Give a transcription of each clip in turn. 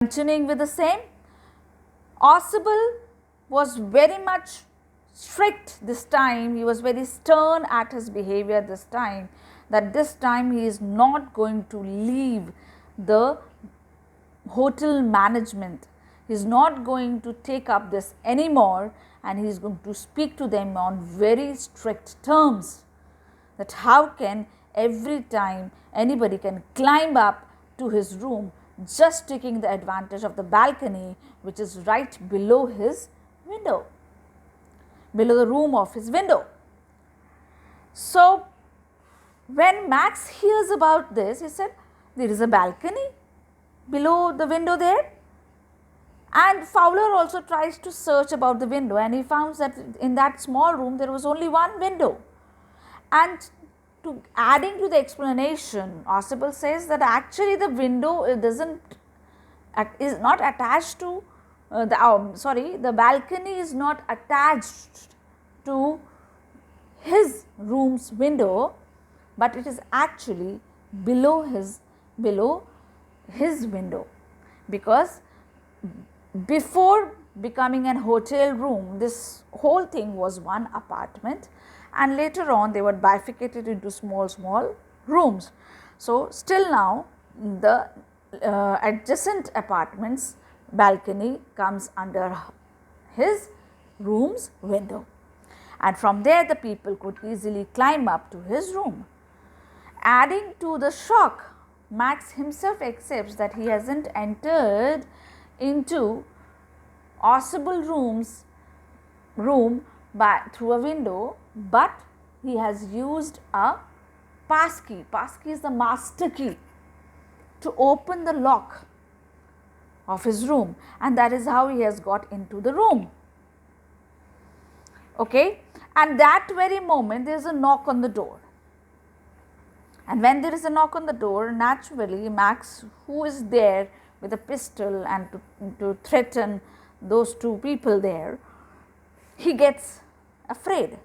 Continuing with the same, Ausable was very much strict this time. He was very stern at his behavior this time, that this time he is not going to leave the hotel management. He is not going to take up this anymore, and he is going to speak to them on very strict terms, that how can every time anybody can climb up to his room just taking the advantage of the balcony which is right below his window, below the room of his window. So, when Max hears about this, he said, there is a balcony below the window there. And Fowler also tries to search about the window, and he found that in that small room there was only one window. And adding to the explanation, Ausable says that actually the window is not attached to the balcony is not attached to his room's window, but it is actually below his window, because before becoming an hotel room, this whole thing was one apartment, and later on they were bifurcated into small rooms. So, still now the adjacent apartment's balcony comes under his room's window, and from there the people could easily climb up to his room. Adding to the shock, Max himself accepts that he hasn't entered into Ausable room through a window, but he has used a passkey. Passkey is the master key to open the lock of his room, and that is how he has got into the room. Okay, and that very moment there is a knock on the door, and when there is a knock on the door, naturally Max, who is there with a pistol and to threaten those two people there, he gets afraid,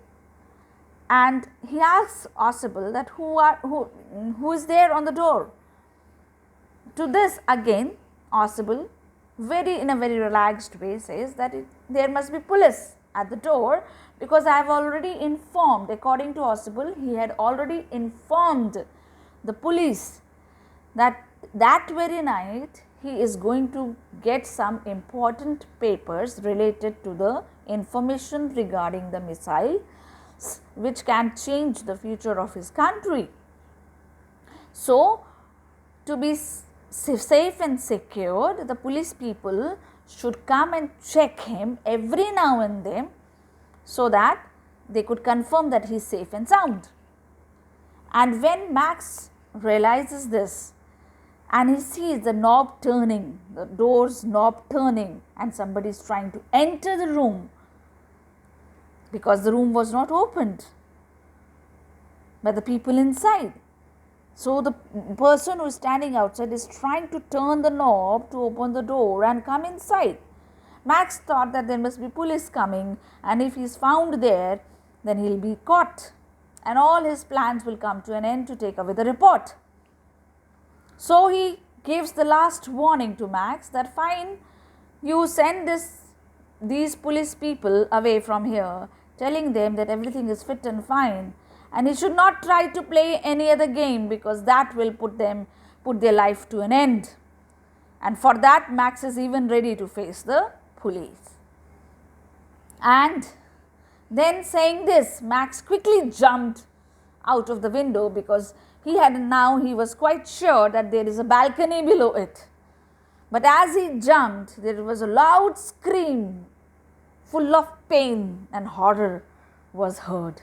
and he asks Ausable that who is there on the door. To this again Ausable in a very relaxed way says that there must be police at the door, because I have already informed, according to Ausable, he had already informed the police that very night he is going to get some important papers related to the information regarding the missile, which can change the future of his country. So, to be safe and secured, the police people should come and check him every now and then, so that they could confirm that he is safe and sound. And when Max realizes this, and he sees the knob turning, the door's knob turning, and somebody is trying to enter the room, because the room was not opened by the people inside. So, the person who is standing outside is trying to turn the knob to open the door and come inside. Max thought that there must be police coming, and if he is found there, then he will be caught, and all his plans will come to an end to take away the report. So, he gives the last warning to Max that fine, you send these police people away from here, telling them that everything is fit and fine, and he should not try to play any other game, because that will put their life to an end. And for that Max is even ready to face the police. And then saying this, Max quickly jumped out of the window, because he was quite sure that there is a balcony below it. But as he jumped, there was a loud scream full of pain and horror was heard,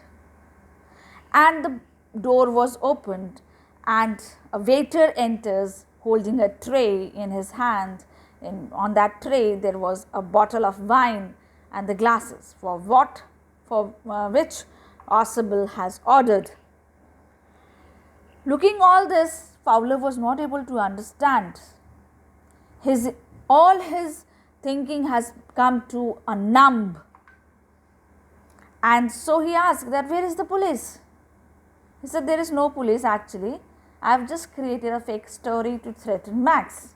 and the door was opened, and a waiter enters holding a tray in his hand. And on that tray there was a bottle of wine and the glasses for which Ausable has ordered. Looking all this, Fowler was not able to understand. All his thinking has come to a numb, and so he asked that where is the police? He said, there is no police actually, I have just created a fake story to threaten Max.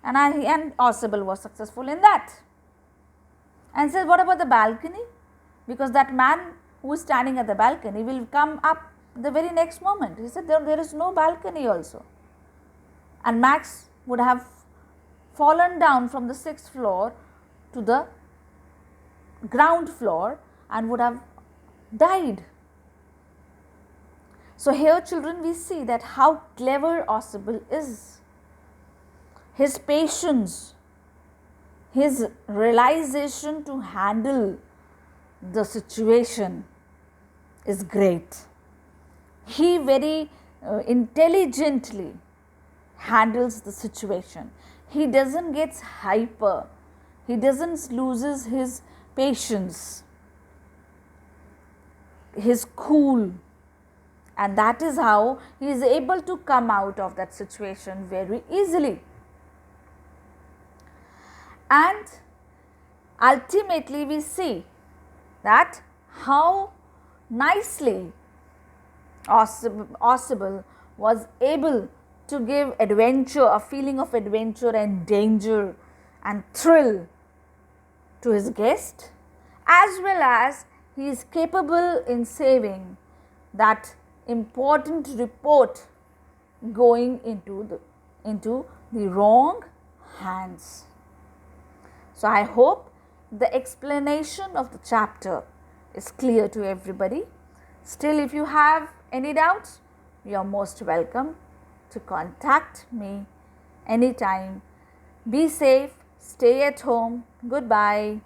and Ausable was successful in that. And says, what about the balcony? Because that man who is standing at the balcony will come up the very next moment. He said, there is no balcony also. And Max would have fallen down from the 6th floor to the ground floor and would have died. So here, children, we see that how clever Ausable is. His patience, his realization to handle the situation is great. He very intelligently handles the situation. He doesn't get hyper. He doesn't loses his patience, his cool, and that is how he is able to come out of that situation very easily. And ultimately we see that how nicely Ausable was able to give adventure, a feeling of adventure and danger and thrill to his guest, as well as he is capable in saving that important report going into the wrong hands. So I hope the explanation of the chapter is clear to everybody. Still, if you have any doubts, you are most welcome to contact me anytime. Be safe, stay at home. Goodbye.